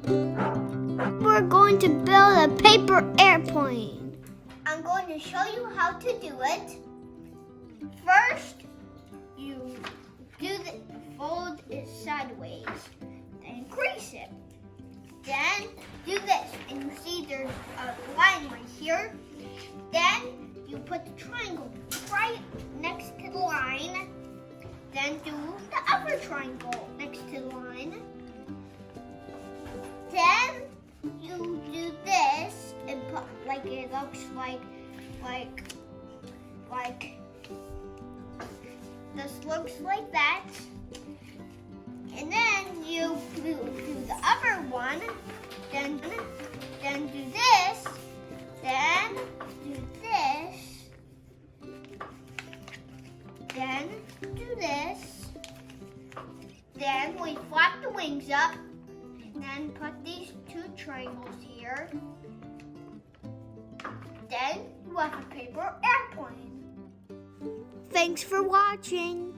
We're going to build a paper airplane. I'm going to show you how to do it. First, you fold it sideways, then crease it. Then do this, and you see there's a line right here. Then you put the triangle right next to the line. Then do the other triangle next to the line. Then you do this and put like it looks like this looks like that. And then you do the other one. Then do this. Then do this. Then do this. Then we flap the wings up. And then put these two triangles here. Then you have a paper airplane. Thanks for watching.